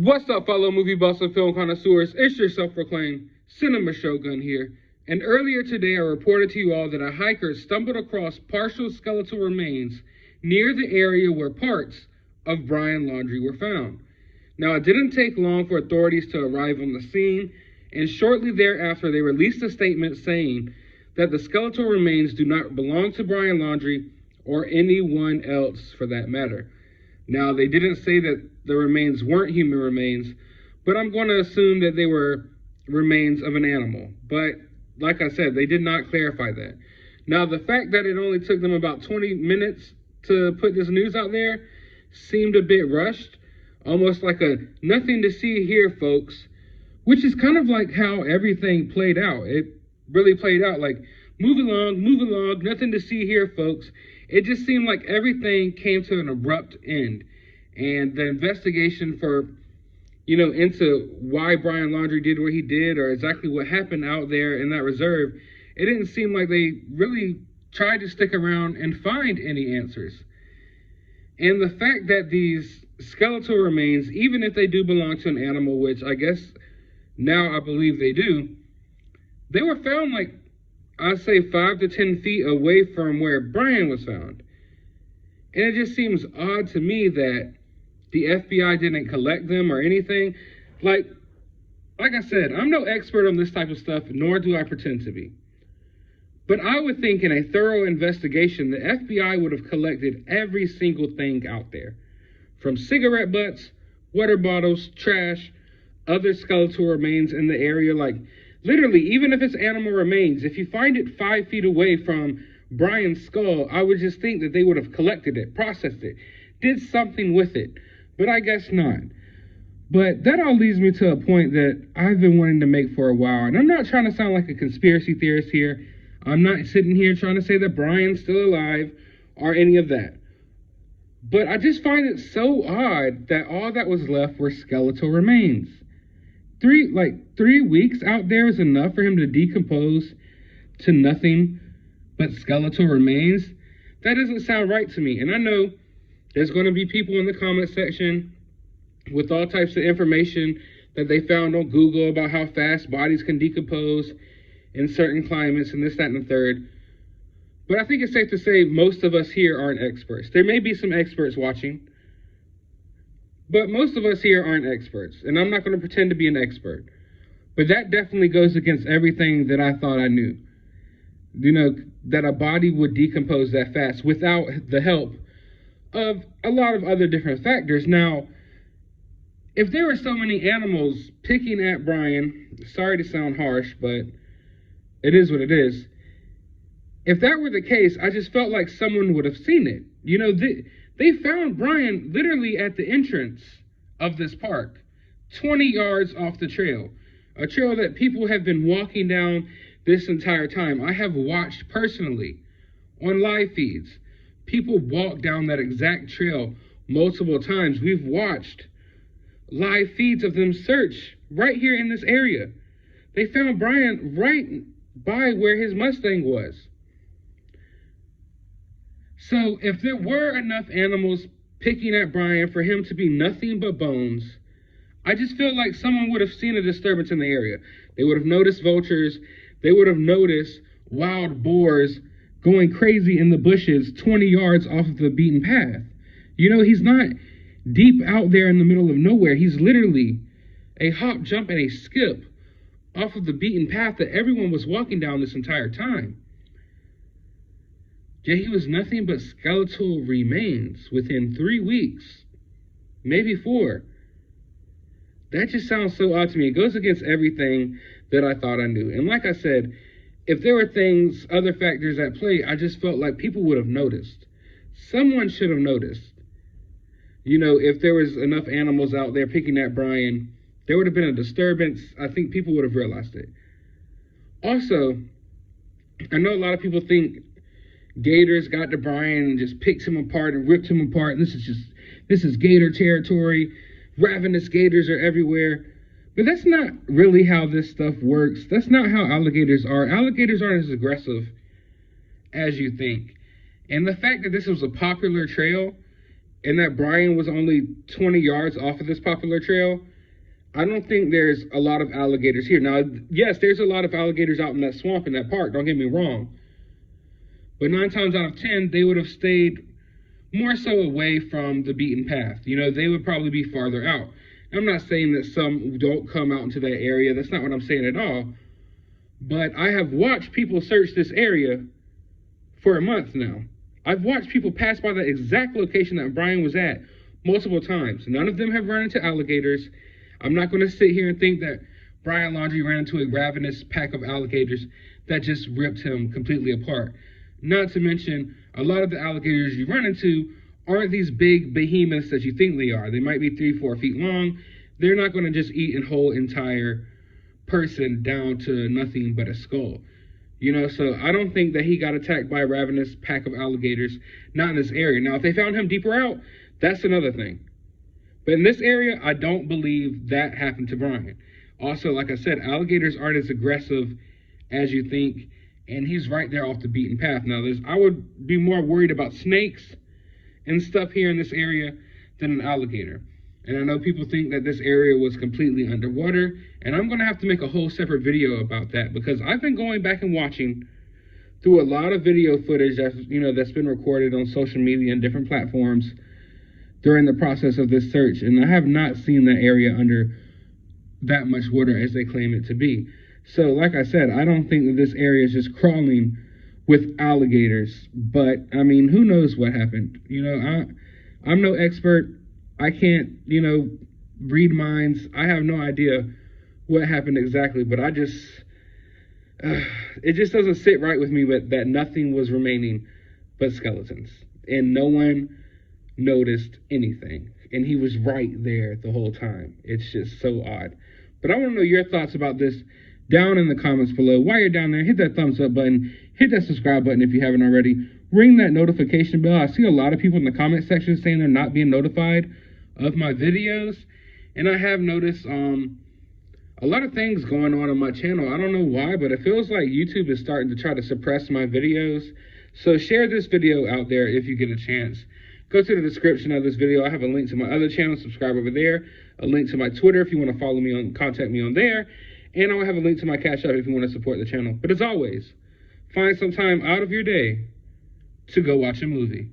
What's up, fellow movie buffs and film connoisseurs? It's your self-proclaimed Cinema Shogun here. And earlier today, I reported to you all that a hiker stumbled across partial skeletal remains near the area where parts of Brian Laundrie were found. Now, it didn't take long for authorities to arrive on the scene, and shortly thereafter, they released a statement saying that the skeletal remains do not belong to Brian Laundrie or anyone else for that matter. Now, they didn't say that the remains weren't human remains, but I'm going to assume that they were remains of an animal. But like I said, they did not clarify that. Now, the fact that it only took them about 20 minutes to put this news out there seemed a bit rushed, almost like a nothing to see here, folks, which is kind of like how everything played out. It really played out like, move along, nothing to see here, folks. It just seemed like everything came to an abrupt end. And the investigation for, into why Brian Laundrie did what he did or exactly what happened out there in that reserve, it didn't seem like they really tried to stick around and find any answers. And the fact that these skeletal remains, even if they do belong to an animal, which I guess now I believe they do, they were found like, I'd say 5 to 10 feet away from where Brian was found. And it just seems odd to me that the FBI didn't collect them or anything. Like I said, I'm no expert on this type of stuff, nor do I pretend to be. But I would think in a thorough investigation, the FBI would have collected every single thing out there. From cigarette butts, water bottles, trash, other skeletal remains in the area, like literally, even if it's animal remains, if you find it 5 feet away from Brian's skull, I would just think that they would have collected it, processed it, did something with it. But I guess not. But that all leads me to a point that I've been wanting to make for a while. And I'm not trying to sound like a conspiracy theorist here. I'm not sitting here trying to say that Brian's still alive or any of that. But I just find it so odd that all that was left were skeletal remains. 3 weeks out there is enough for him to decompose to nothing but skeletal remains? That doesn't sound right to me. And I know there's going to be people in the comment section with all types of information that they found on Google about how fast bodies can decompose in certain climates and this, that, and the third. But I think it's safe to say most of us here aren't experts. There may be some experts watching, but most of us here aren't experts, and I'm not going to pretend to be an expert. But that definitely goes against everything that I thought I knew. That a body would decompose that fast without the help of a lot of other different factors. Now, if there were so many animals picking at Brian, sorry to sound harsh, but it is what it is. If that were the case, I just felt like someone would have seen it. They found Brian literally at the entrance of this park, 20 yards off the trail, a trail that people have been walking down this entire time. I have watched personally on live feeds. People walk down that exact trail multiple times. We've watched live feeds of them search right here in this area. They found Brian right by where his Mustang was. So if there were enough animals picking at Brian for him to be nothing but bones, I just feel like someone would have seen a disturbance in the area. They would have noticed vultures. They would have noticed wild boars going crazy in the bushes 20 yards off of the beaten path. He's not deep out there in the middle of nowhere. He's literally a hop, jump, and a skip off of the beaten path that everyone was walking down this entire time. Yet he was nothing but skeletal remains within 3 weeks, maybe 4. That just sounds so odd to me. It goes against everything that I thought I knew. And like I said, if there were other factors at play, I just felt like people would have noticed. Someone should have noticed. If there was enough animals out there picking at Brian, there would have been a disturbance. I think people would have realized it. Also, I know a lot of people think gators got to Brian and just picked him apart and ripped him apart. And this is gator territory. Ravenous gators are everywhere. But that's not really how this stuff works. That's not how alligators are. Alligators aren't as aggressive as you think. And the fact that this was a popular trail and that Brian was only 20 yards off of this popular trail, I don't think there's a lot of alligators here. Now, yes, there's a lot of alligators out in that swamp in that park, don't get me wrong. But 9 times out of 10, they would have stayed more so away from the beaten path. You know, they would probably be farther out. I'm not saying that some don't come out into that area. That's not what I'm saying at all. But I have watched people search this area for a month now. I've watched people pass by the exact location that Brian was at multiple times. None of them have run into alligators. I'm not going to sit here and think that Brian Laundrie ran into a ravenous pack of alligators that just ripped him completely apart. Not to mention, a lot of the alligators you run into aren't these big behemoths that you think they are. They might be 3-4 feet long. They're not going to just eat a whole entire person down to nothing but a skull. You know, so I don't think that he got attacked by a ravenous pack of alligators, not in this area. Now, if they found him deeper out, that's another thing. But in this area, I don't believe that happened to Brian. Also, like I said, alligators aren't as aggressive as you think, and he's right there off the beaten path. Now, I would be more worried about snakes and stuff here in this area than an alligator. And I know people think that this area was completely underwater, and I'm going to have to make a whole separate video about that, because I've been going back and watching through a lot of video footage that's been recorded on social media and different platforms during the process of this search, and I have not seen that area under that much water as they claim it to be. So, like I said, I don't think that this area is just crawling with alligators. But, I mean, who knows what happened? You know, I'm no expert. I can't, read minds. I have no idea what happened exactly. But it just doesn't sit right with me that nothing was remaining but skeletons. And no one noticed anything. And he was right there the whole time. It's just so odd. But I want to know your thoughts about this down in the comments below. While you're down there, hit that thumbs up button, hit that subscribe button if you haven't already, ring that notification bell. I see a lot of people in the comment section saying they're not being notified of my videos, and I have noticed a lot of things going on my channel. I don't know why, but it feels like YouTube is starting to try to suppress my videos. So share this video out there if you get a chance. Go to the description of this video. I have a link to my other channel. Subscribe over there. A link to my Twitter if you want to follow me contact me on there. And I'll have a link to my CashApp if you want to support the channel. But as always, find some time out of your day to go watch a movie.